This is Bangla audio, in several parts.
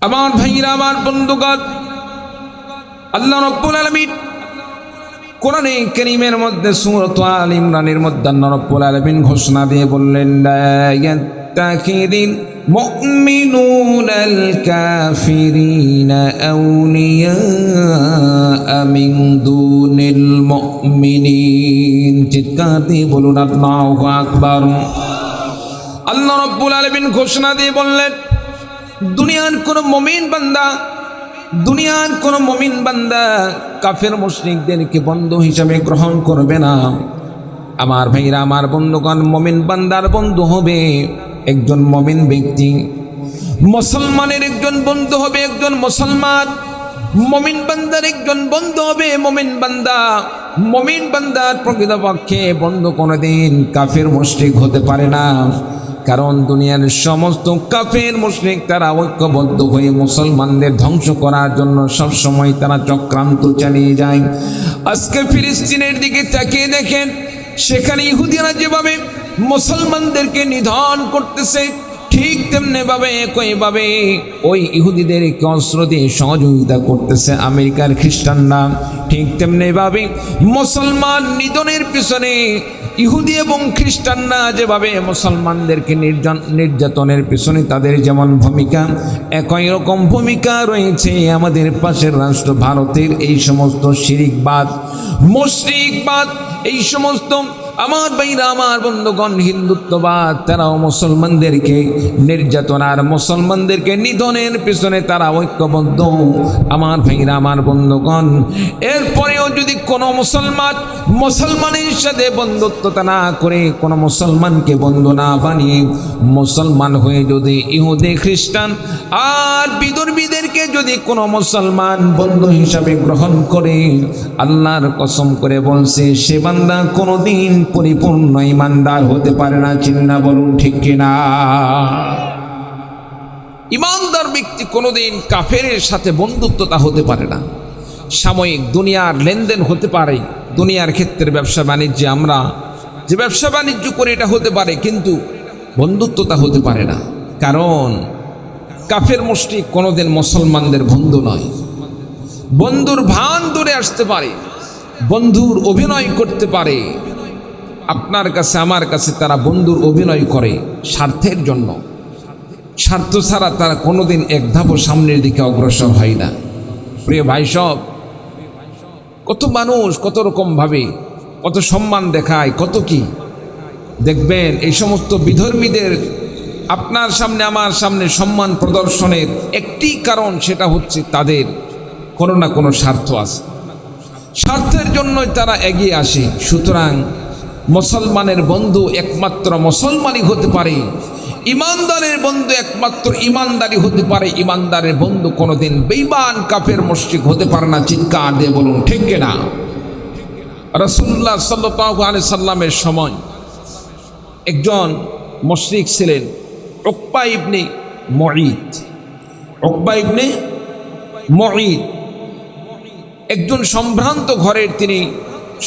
আমার ভাইরা, আমার বন্ধুগণ, আল্লাহ রাব্বুল আলামিন কোরআনে কারীমের মধ্যে সূরা আল ইমরানের মধ্যে আল্লাহ রাব্বুল আলামিন ঘোষণা দিয়ে বললেন, লা ইয়াত্তাখিদিল মুমিনুনাল কাফিরিনা আউলিয়া মিন দুনিল মুমিনিন। চিৎকার দিয়ে বলুন আল্লাহু আকবার। আল্লাহ রাব্বুল আলামিন ঘোষণা দিয়ে বললেন, দুনিয়ার কোন মুমিন বান্দা কাফের মুশরিকদেরকে বন্ধু হিসাবে গ্রহণ করবে না। আমার ভাইরা, আমার বন্ধুগণ, মুমিন বান্দার বন্ধু হবে একজন মুমিন ব্যক্তি, মুসলমানের একজন বন্ধু হবে একজন মুসলমান, মুমিন বান্দার একজন বন্ধু হবে মুমিন বান্দা। মুমিন বান্দার প্রকৃতপক্ষে বন্ধু কোনোদিন কাফের মুশরিক হতে পারে না, কারণ দুনিয়ার সমস্ত কাফের মুশরিক তারা ঐক্যবদ্ধ হয়ে মুসলমানদের ধ্বংস করার জন্য সবসময় তারা চক্রান্ত চালিয়ে যায়। আজকে ফিলিস্তিনের দিকে তাকিয়ে দেখেন, সেখানে ইহুদিরা যেভাবে মুসলমানদেরকে নিধন করতেছে, ঠিক তেমনিভাবে একইভাবে ওই ইহুদিদেরকে অস্ত্র দিয়ে সহযোগিতা করতেছে আমেরিকার খ্রিস্টানরা। ঠিক তেমনিভাবে মুসলমান নিধনের পিছনে ইহুদি এবং খ্রিস্টানরা যেভাবে মুসলমানদেরকে নির্যাতনের পিছনে তাদের যেমন ভূমিকা, একই রকম ভূমিকা রয়েছে আমাদের পাশের রাষ্ট্র ভারতের এই সমস্ত শিরিকবাদ, মুশরিকবাদ, এই সমস্ত আমার ভাইরা, আমার বন্ধুগণ, হিন্দুত্ববাদ, তারাও মুসলমানদেরকে নির্যাতন আর মুসলমানদেরকে নিধনের পিছনে তারা ঐক্যবদ্ধ। আমার ভাইরা, আমার বন্ধুগণ, এরপরেও যদি কোনো মুসলমানের সাথে বন্ধুত্বতা না করে, কোনো মুসলমানকে বন্ধু না বানিয়ে মুসলমান হয়ে যদি ইহুদি খ্রিস্টান আর বিধর্মীদেরকে যদি কোনো মুসলমান বন্ধু হিসাবে গ্রহণ করে, আল্লাহর কসম করে বলছে সে বান্দা কোনোদিন পরিপূর্ণ ইমানদার হতে পারে না। চিন্না বলুন ঠিক কিনা? ইমানদার ব্যক্তি কোনোদিন কাফেরের সাথে বন্ধুত্বতা হতে পারে না। সাময়িক দুনিয়ার লেনদেন হতে পারে, দুনিয়ার ক্ষেত্রে ব্যবসা বাণিজ্যে আমরা যে ব্যবসা বাণিজ্য করি এটা হতে পারে, কিন্তু বন্ধুত্বতা হতে পারে না। কারণ কাফের মুশরিক কোনোদিন মুসলমানদের বন্ধু নয়। বন্ধুর ভান ধরে আসতে পারে, বন্ধুর অভিনয় করতে পারে। আপনার কাছে আমার কাছে তারা বন্ধুর অভিনয় করে স্বার্থের জন্য। স্বার্থ ছাড়া তারা কোনোদিন এক ধাপও সামনের দিকে অগ্রসর হয় না। প্রিয় ভাই সব, কত মানুষ কত রকমভাবে কত সম্মান দেখায়, কত কি দেখবেন। এই সমস্ত বিধর্মীদের আপনার সামনে আমার সামনে সম্মান প্রদর্শনের একটি কারণ, সেটা হচ্ছে তাদের কোনো না কোনো স্বার্থ আছে। স্বার্থের জন্যই তারা এগিয়ে আসে। সুতরাং মুসলমানের বন্ধু একমাত্র মুসলমানই হতে পারে, ইমানদারের বন্ধু একমাত্র ইমানদারি হতে পারে। ইমানদারের বন্ধু কোনোদিন বেঈমান কাফের মুশরিক হতে পারে না। চিৎকার দিয়ে বলুন ঠিক কিনা? রাসূলুল্লাহ সাল্লাল্লাহু আলাইহি সাল্লামের সময় একজন মুশরিক ছিলেন, উকবা ইবনে মুঈত। একজন সম্ভ্রান্ত ঘরের তিনি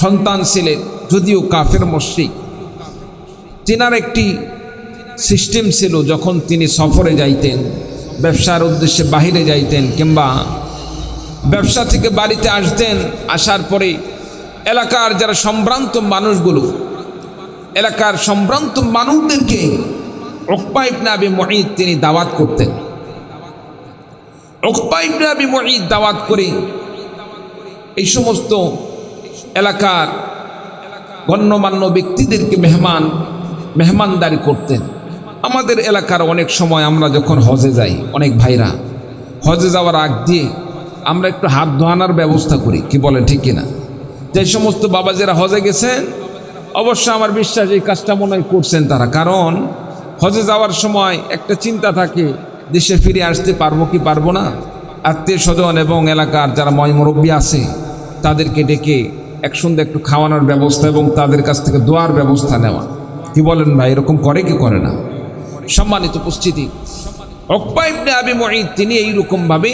সন্তান ছিলেন, যদিও কাফের মুশরিক। তিনার একটি সিস্টেম ছিল, যখন তিনি সফরে যাইতেন, ব্যবসার উদ্দেশ্যে বাহিরে যাইতেন, কিংবা ব্যবসা থেকে বাড়িতে আসতেন, আসার পরে এলাকার যারা সম্ভ্রান্ত মানুষগুলো, এলাকার সম্ভ্রান্ত মানুষদেরকে উকবা ইবনে আবি মুঈত তিনি দাওয়াত করতেন। উকবা ইবনে আবি মুঈত দাওয়াত করে এই সমস্ত এলাকার গণ্যমান্য ব্যক্তিদেরকে মেহমানদারি করতেন। আমাদের এলাকার অনেক সময় আমরা যখন হজে যাই, অনেক ভাইরা হজে যাওয়ার আগ দিয়ে আমরা একটু হাত ধোয়ানোর ব্যবস্থা করি, কি বলেন ঠিক কিনা? যে সমস্ত বাবাজিরা হজে গেছেন, অবশ্য আমার বিশ্বাস এই কাজটা মনে হয় করছেন তারা। কারণ হজে যাওয়ার সময় একটা চিন্তা থাকে, দেশে ফিরে আসতে পারবো কি পারবো না। আত্মীয় স্বজন এবং এলাকার যারা মুরব্বী আছে তাদেরকে ডেকে একসঙ্গে একটু খাওয়ানোর ব্যবস্থা এবং তাদের কাছ থেকে দোয়ার ব্যবস্থা নেওয়া। কি বলেন ভাই, এরকম করে কি করে না? সম্মানিত উপস্থিতি, উকবা ইবনে আবি মুঈত তিনি এইরকমভাবে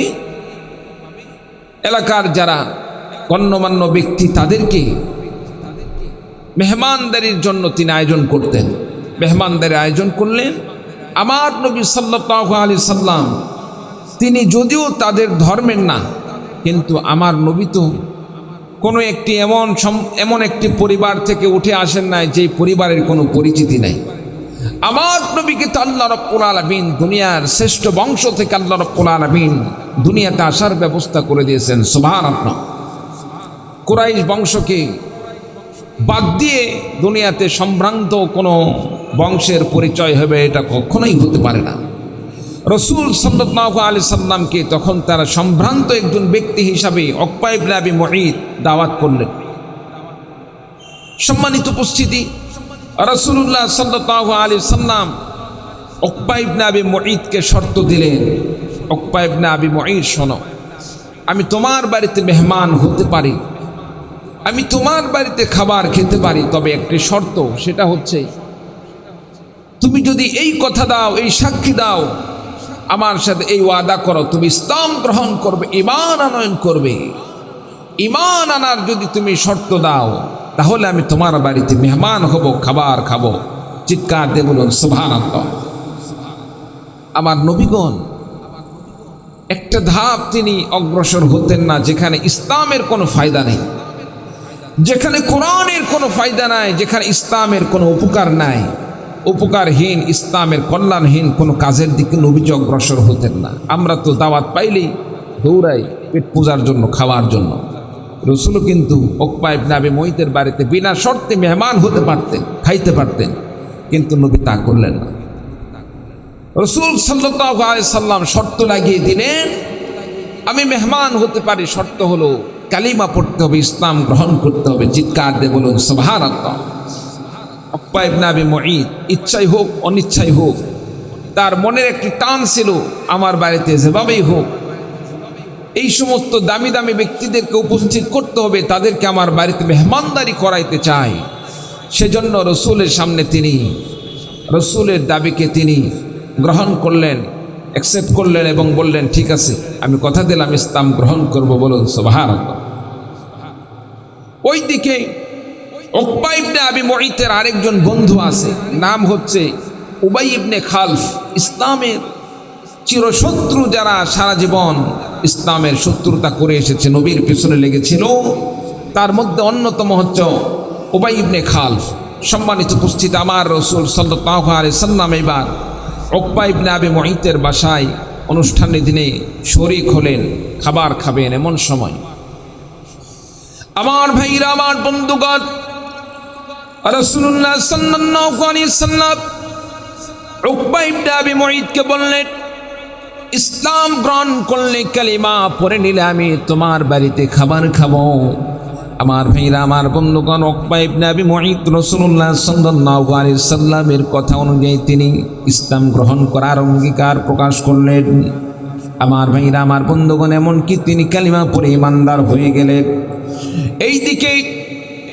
এলাকার যারা গণ্যমান্য ব্যক্তি তাদেরকে মেহমানদারির জন্য তিনি আয়োজন করতেন। মেহমানদারি আয়োজন করলেন। আমার নবী সাল্লাল্লাহু আলাইহি সাল্লাম তিনি যদিও তাদের ধর্মের না, কিন্তু আমার নবী তো কোনো একটি এমন একটি পরিবার থেকে উঠে আসেন নাই যেই পরিবারের কোনো পরিচিতি নাই। আমার নবীকে তো আল্লাহ রাব্বুল আলামিন দুনিয়ার শ্রেষ্ঠ বংশ থেকে আল্লাহ রাব্বুল আলামিন দুনিয়াতে আসার ব্যবস্থা করে দিয়েছেন। সুবহানাল্লাহ। কুরাইশ বংশকে বাদ দিয়ে দুনিয়াতে সম্ভ্রান্ত কোনো বংশের পরিচয় হবে এটা কখনোই হতে পারে না। রসুল সাল্লাল্লাহু আলাইহি সাল্লামকে তখন তারা সম্ভ্রান্ত একজন ব্যক্তি হিসাবে উকবা ইবনে আবি মুঈত দাওয়াত করলেন। সম্মানিত উপস্থিতি, রাসূলুল্লাহ সাল্লাল্লাহু আলাইহি সাল্লাম উকবা ইবনে আবি মুঈতকে শর্ত দিলেন, উকবা ইবনে আবি মুঈত শোনো, আমি তোমার বাড়িতে মেহমান হতে পারি, আমি তোমার বাড়িতে খাবার খেতে পারি, তবে একটি শর্ত, সেটা হচ্ছে তুমি যদি এই কথা দাও, এই সাক্ষী দাও, আমার সাথে এই ওয়াদা করো, তুমি ইসলাম গ্রহণ করবে, ঈমান আনয়ন করবে। ঈমান আনার যদি তুমি শর্ত দাও, তাহলে আমি তোমার বাড়িতে মেহমান হব, খাবার খাবো। চিৎকার দিয়ে বলুন সুবহানাল্লাহ। আমার নবীগণ একটা ধাপ তিনি অগ্রসর হতেন না যেখানে ইসলামের কোনো ফায়দা নেই, যেখানে কোরআনের কোনো ফায়দা নাই, যেখানে ইসলামের কোনো উপকার নাই, উপকারহীন, ইসলামের কল্যাণহীন কোনো কাজের দিকে নবীজি অগ্রসর হতেন না। আমরা তো দাওয়াত পাইলেই দৌড়াই পেট পূজার জন্য, খাওয়ার জন্য। রসুলও কিন্তু উকবা ইবনে আবি মুঈতের বাড়িতে বিনা শর্তে মেহমান হতে পারতেন, খাইতে পারতেন, কিন্তু নবী তা করলেন না। রসুল সাল্লাল্লাহু আলাইহি সাল্লাম শর্ত লাগিয়ে দিলেন, আমি মেহমান হতে পারি, শর্ত হলো কালিমা পড়তে হবে, ইসলাম গ্রহণ করতে হবে। চিৎকার দিয়ে বলুন সুবহানাল্লাহ। উকবা ইবনে আবি মুঈত ইচ্ছাই হোক অনিচ্ছাই হোক, তার মনের একটি টান ছিল, আমার বাড়িতে যেভাবেই হোক এই সমস্ত দামি দামি ব্যক্তিদেরকে উপস্থিত করতে হবে, তাদেরকে আমার বাড়িতে মেহমানদারি করাইতে চাই। সেজন্য রসুলের সামনে তিনি রসুলের দাবিকে তিনি গ্রহণ করলেন, অ্যাকসেপ্ট করলেন এবং বললেন, ঠিক আছে, আমি কথা দিলাম ইসলাম গ্রহণ করব। বলুন সুবহানাল্লাহ। ওইদিকে উকবা ইবনে আবি মুঈতের আরেকজন বন্ধু আছে, নাম হচ্ছে উবাই ইবনে খালফ। ইসলামের চিরশত্রু, যারা সারা জীবন ইসলামের শত্রুতা করে এসেছে, নবীর পিছনে লেগেছিল, তার মধ্যে অন্যতম হচ্ছে উবাই ইবনে খালফ। সম্মানিত উপস্থিতি, আমার রসুল সাল্লাল্লাহু আলাইহি সাল্লাম এবার উকবা ইবনে আবি মুঈতের বাসায় অনুষ্ঠানের দিনে শরীক হলেন, খাবার খাবেন। এমন সময় আমার ভাইরা, আমার বন্ধুগণ, রাসূলুল্লাহ সাল্লাল্লাহু আলাইহি সাল্লাম উকবা ইবনে আবি মুঈতকে বললেন, ইসলাম গ্রহণ করলে, কালিমা পড়ে নিলে আমি তোমার বাড়িতে খাবার খাবো। আমার ভাইরা, আমার বন্ধুগণ, উকবা ইবনে আবি মুঈত রাসূলুল্লাহ সাল্লাল্লাহু আলাইহি সাল্লামের কথা অনুযায়ী তিনি ইসলাম গ্রহণ করার অঙ্গীকার প্রকাশ করলেন। আমার ভাইরা, আমার বন্ধুগণ, এমনকি তিনি কালিমা পড়ে ইমানদার হয়ে গেলেন। এইদিকে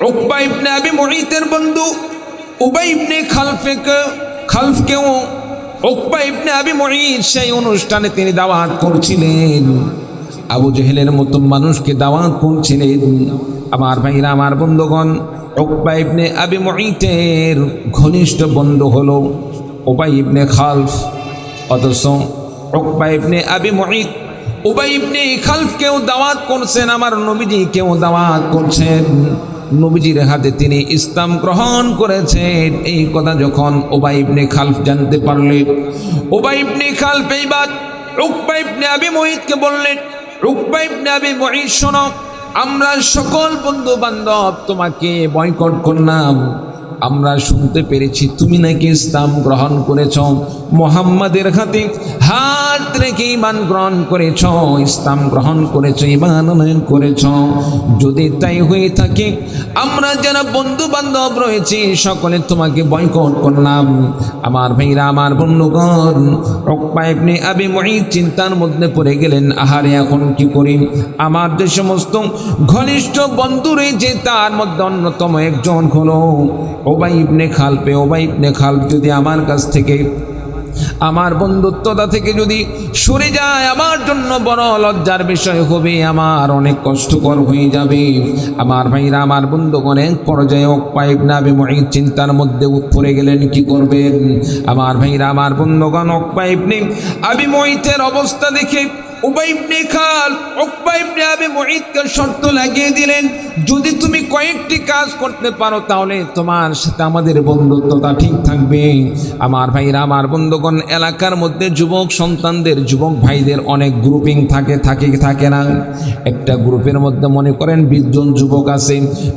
উকবা ইবনে আবি মুঈতের বন্ধু উবাই ইবনে খালফকেও উকবা ইবনে আবি মুঈত সেই অনুষ্ঠানে তিনি দাওয়াত করছিলেন, আবু জেহেলের মতো মানুষকে দাওয়াত করছিলেন। আমার ভাইরা, আমার বন্ধুগণ, উকবা ইবনে আবি মুঈতের ঘনিষ্ঠ বন্ধু হলো উবাই ইবনে খালফ। অথচ উকবা ইবনে আবি মুঈত উবাই ইবনে খালফকেও দাওয়াত করছেন, আমার নবীজিকেও দাওয়াত করছেন। নবীজির হাতে তিনি ইসলাম গ্রহণ করেছেন, এই কথা যখন উবাই ইবনে খালফ জানতে পারলেন, উবাই ইবনে খালফ এইবার উকবা ইবনে আবি মুঈতকে বললেন, উকবা ইবনে আবি মুঈত শোনো, আমরা সকল বন্ধু বান্ধব তোমাকে বয়কট করলাম, আমরা শুনতে পেরেছি তুমি নাকি ইসলাম গ্রহণ করেছ, মুহাম্মাদের হাতে হাত রেখে ঈমান গ্রহণ করেছ, ইসলাম গ্রহণ করেছ, ঈমান আনয়ন করেছ। যদি তাই হয়ে থাকে, আমরা যারা বন্ধু বান্ধব রয়েছি সকলে তোমাকে বয়কট করলাম। আমার ভাইরা, আমার বন্ধুগণ, উকবা ইবনে আবি মুঈত চিন্তার মধ্যে পড়ে গেলেন, আহারে এখন কি করি? আমার যে সমস্ত ঘনিষ্ঠ বন্ধু রয়েছে তার মধ্যে অন্যতম একজন হলো উবাই ইবনে খালফ। উবাই ইবনে খালফ যদি আমার কাছ থেকে আমার বন্ধুত্বতা থেকে যদি সরে যায় আমার জন্য বড় লজ্জার বিষয় হবে, আমার অনেক কষ্টকর হয়ে যাবে। আমার ভাইরা, আমার বন্ধুগণ, এক পর্যায়ে উকবা ইবনে আবি মুঈত চিন্তার মধ্যে পড়ে গেলেন কি করবেন। আমার ভাইরা, আমার বন্ধুগণ, উকবা ইবনে আবি মুঈতের অবস্থা দেখে উবাই ইবনে খাল উকবা ইবনে আবি মুঈতকে শর্ত লাগিয়ে দিলেন, যদি তুমি কয়েকটি কাজ করতে পারো তাহলে তোমার সাথে আমাদের বন্ধুত্বতা ঠিক থাকবে। আমার ভাইরা, আমার বন্ধুগণ, এলাকার মধ্যে যুবক সন্তানদের, যুবক ভাইদের অনেক গ্রুপিং থাকে না। একটা গ্রুপের মধ্যে মনে করেন 20 জন যুবক আছে,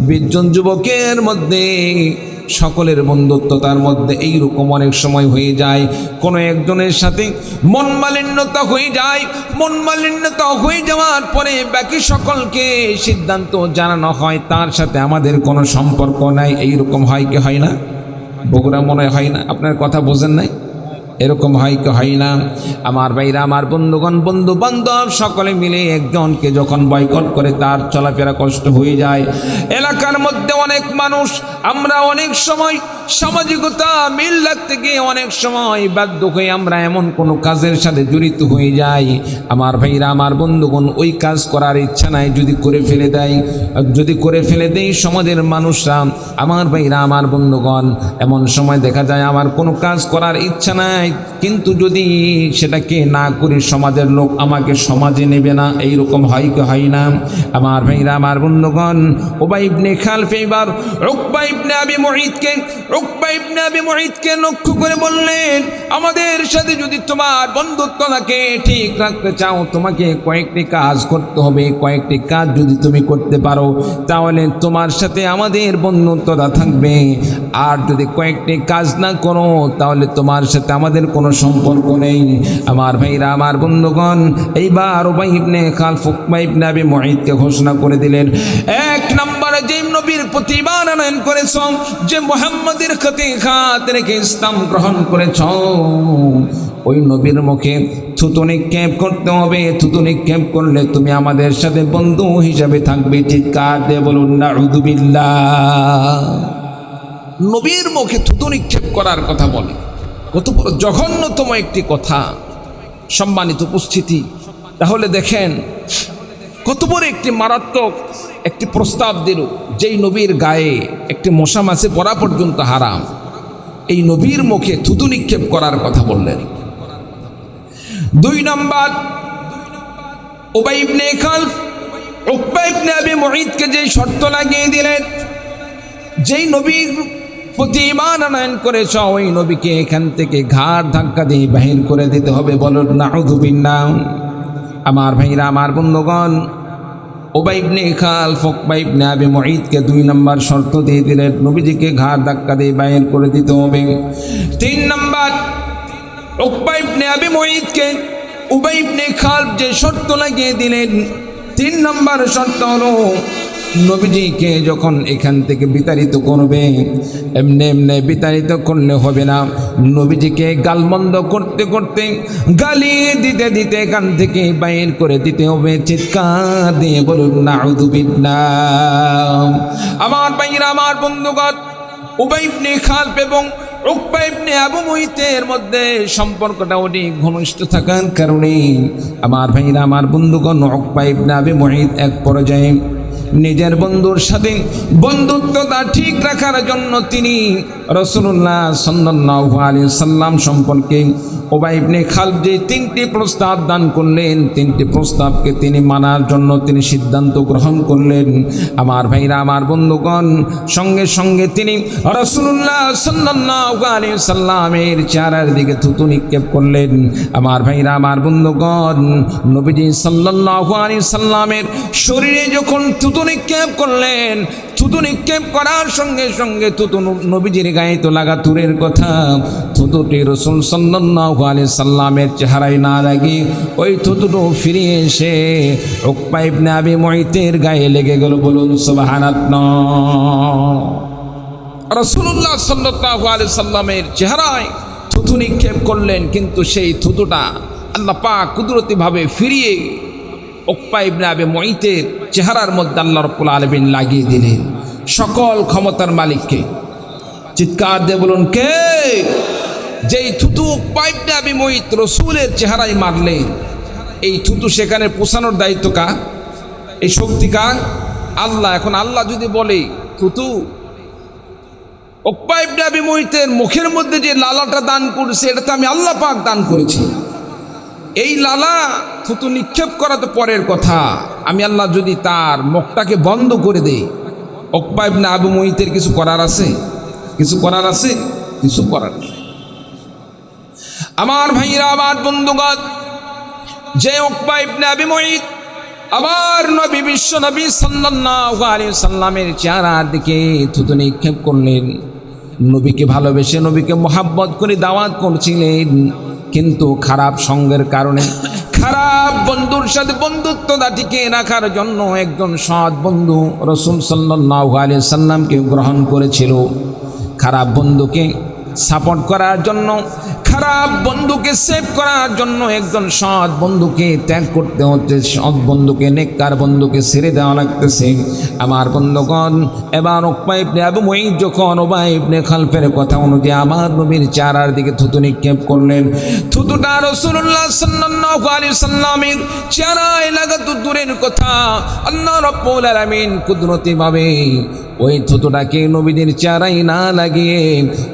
20 জন যুবকের মধ্যে সকলের বন্ধুত্বতার মধ্যে এইরকম অনেক সময় হয়ে যায়, কোনো একজনের সাথে মন মালিন্যতা হয়ে যায়। মন মালিন্যতা হয়ে যাওয়ার পরে বাকি সকলকে সিদ্ধান্ত জানানো হয় তার সাথে আমাদের কোনো সম্পর্ক নাই। এইরকম হয় কি হয় না? বগুড়া মনে হয় না? আপনার কথা বোঝেন নাই? এরকম হয় কি হয় না? আমার ভাইরা, আমার বন্ধুগণ, বন্ধু বান্ধব সকলে মিলে একজনকে যখন বয়কট করে তার চলাফেরা কষ্ট হয়ে যায়। এলাকার মধ্যে অনেক মানুষ, আমরা অনেক সময় সামাজিকতা মিল রাখতে গিয়ে অনেক সময় বাধ্য হয়ে আমরা এমন কোনো কাজের সাথে জড়িত হয়ে যাই। আমার ভাইরা, আমার বন্ধুগণ, ওই কাজ করার ইচ্ছা নাই, যদি করে ফেলে দেয় সমাজের মানুষরা। আমার ভাইরা, আমার বন্ধুগণ, এমন সময় দেখা যায় আমার কোনো কাজ করার ইচ্ছা নাই, কিন্তু যদি সেটাকে না করি সমাজের লোক আমাকে সমাজে নেবে না। এইরকম হয় কি হয় না? আমার ভাইরা, আমার বন্ধুগণ, উবাই ইবনে খালফ এবার উকবা ইবনে আবি মুঈতকে লক্ষ্য করে বললেন, আমাদের সাথে যদি তোমার বন্ধুত্বটাকে ঠিক রাখতে চাও তোমাকে কয়েকটি কাজ করতে হবে। কয়েকটি কাজ যদি তুমি করতে পারো তাহলে তোমার সাথে আমাদের বন্ধুত্বতা থাকবে, আর যদি কয়েকটি কাজ না করো তাহলে তোমার সাথে আমাদের কোনো সম্পর্ক নেই। আমার ভাইরা, আমার বন্ধুগণ, এইবার উবাই ইবনে খালফ উকবা ইবনে আবি মুঈতকে ঘোষণা করে দিলেন, এক নম্বরে যে নবীর প্রতি ঈমান আনয়ন করেছ, যে মুহাম্মদের খাতির রেখে ইসলাম গ্রহণ করেছ, ওই নবীর মুখে থুতু নিক্ষেপ করতে হবে। থুতু নিক্ষেপ করলে তুমি আমাদের সাথে বন্ধু হিসাবে থাকবে। চিৎকার দিয়ে বলুন নাউযুবিল্লাহ। নবীর মুখে থুতু নিক্ষেপ করার কথা বলে, কত বড় জঘন্যতম একটি কথা। সম্মানিত উপস্থিতি, তাহলে দেখেন কত বড় একটি মারাত্মক একটি প্রস্তাব দিল। যেই নবীর গায়ে একটি মশা মাছি পড়া পর্যন্ত হারাম, এই নবীর মুখে থুতু নিক্ষেপ করার কথা বললেন। 2 নম্বর, উবাই ইবনে খালফ উকবা ইবনে আবি মুঈতকে যে শর্ত লাগিয়ে দিলেন, যেই নবীর প্রতি ঈমান আনয়ন করেছ ওই নবীকে এখান থেকে ঘাড় ধাক্কা দিয়ে বাহির করে দিতে হবে। বলুন নাউযুবিল্লাহ। আমার ভাইরা, আমার বন্ধুগণ, উবাই ইবনে খালফ উকবা ইবনে আবি মুঈতকে 2 নম্বর শর্ত দিয়ে দিলেন, নবীজিকে ঘাড় ধাক্কা দিয়ে বাহির করে দিতে হবে। 3 নম্বর, উকবা ইবনে আবি মুঈতকে উবাই ইবনে খালফ যে শর্ত লাগিয়ে দিলেন, 3 নম্বর শর্ত হলো নবীজিকে যখন এখান থেকে বিতাড়িত করবে, এমনি এমনি বিতাড়িত করলে হবে না। নবীজিকে গালমন্দ করতে করতে, গালি দিতে দিতে এখান থেকে বাইর করে দিতে হবে। চিৎকার দিয়ে বলুন নাউযুবিল্লাহ। আমার ভাইরা, আমার বন্ধুগণ, উবাই ইবনে খালফ এবং উকবা ইবনে আবু মুঈতের মধ্যে সম্পর্কটা অনেক ঘনিষ্ঠ থাকার কারণে আমার ভাইরা, আমার বন্ধুগণ, উকবা ইবনে আবি মুঈত এক পর্যায়ে নিজের বন্ধুর সাথে বন্ধুত্বতা ঠিক রাখার জন্য তিনি রাসূলুল্লাহ সাল্লাল্লাহু আলাইহি সাল্লাম সম্পর্কে উবাই ইবনে খালফ যে 3টি প্রস্তাব দান করলেন, 3টি প্রস্তাবকে তিনি মানার জন্য তিনি সিদ্ধান্ত গ্রহণ করলেন। আমার ভাইরা, আমার বন্ধুগণ, সঙ্গে সঙ্গে তিনি রাসূলুল্লাহ সাল্লাল্লাহু আলাইহি সাল্লামের চেহারার দিকে থুতু নিক্ষেপ করলেন। আমার ভাইরা, আমার বন্ধুগণ, নবীজি সাল্লাল্লাহু আলাইহি সাল্লামের শরীরে যখন থুতু নিক্ষেপ করলেন, থুতু নিক্ষেপ করার সঙ্গে সঙ্গে থুতু নবীজির গায়ে তো লাগা তুরের কথা, থুতুটি রাসূল সাল্লাল্লাহু আলাইহি সাল্লামের চেহারায় না লাগে ওই থুতুটো ফিরে এসে উকবা ইবনে আবি মুঈতের গায়ে লেগে গেল। বলুন সুবহানাল্লাহ। রাসূলুল্লাহ সাল্লাল্লাহু আলাইহি সাল্লামের চেহারায় থুতু নিক্ষেপ করলেন, কিন্তু সেই থুতুটা আল্লাহ পাক কুদরতিভাবে ফিরিয়ে উকবা ইবনে আবি মুঈতের চেহারার মধ্যে আল্লাহ রাব্বুল আলামিন লাগিয়ে দিলেন। সকল ক্ষমতার মালিককে। চিৎকার দিয়ে বলুন কে? যেই থুতু উকবা ইবনে আবি মুইত রসুলের চেহারায় মারলেন, এই থুতু সেখানে পৌঁছানোর দায়িত্ব কার? এই শক্তি কার? আল্লাহ। এখন আল্লাহ যদি বলে থুতু উকবা ইবনে আবি মুইতের মুখের মধ্যে যে লালাটা দান করেছে, এটা তো আমি আল্লাহ পাক দান করেছি। এই লালা থুতু নিক্ষেপ করা তো পরের কথা, আমি আল্লাহ যদি তার মুখটাকে বন্ধ করে দেই, উকবা ইবনে আবি মুইতের কিছু করার আছে? কিছু করার আছে? কিছু করার নেই। আমার ভাইরা, আমার বন্ধুগণ, যে উকবা ইবনে আবি মুইত আবার নবী বিশ্ব নবী সাল্লাল্লাহু আলাইহি সাল্লামের চেহারার দিকে থুতু নিক্ষেপ করলেন, নবীকে ভালোবেসে নবীকে মোহাব্বত করে দাওয়াত করছিলেন, কিন্তু খারাপ সঙ্গের কারণে, খারাপ বন্ধুর সাথে বন্ধুত্বটা টিকে রাখার জন্য একজন সৎ বন্ধু রাসূল সাল্লাল্লাহু আলাইহি সাল্লামকে গ্রহণ করেছিল। খারাপ বন্ধুকে সাপোর্ট করার জন্য, খারাপ বন্ধুকে সেভ করার জন্য একজন সৎ বন্ধুকে ত্যাগ করতে হচ্ছে, সৎ বন্ধুকে, নেককার বন্ধুকে ছেড়ে দেওয়া লাগতেছে। আমার বন্ধুগণ, এবার উকবা ইবনে আবি মুইত যখন উবাই ইবনে খালফের কথা অনুযায়ী আমার নবীর চেহারার দিকে থুতু নিক্ষেপ করলেন, থুতুটা রাসূলুল্লাহ সাল্লাল্লাহু আলাইহি সাল্লামের চেহারায় লাগাতো দূরের কথা, আল্লাহ রাব্বুল আলামিন কুদরতিভাবে ওই থুতুটাকে নবীদের চেহারায় না লাগিয়ে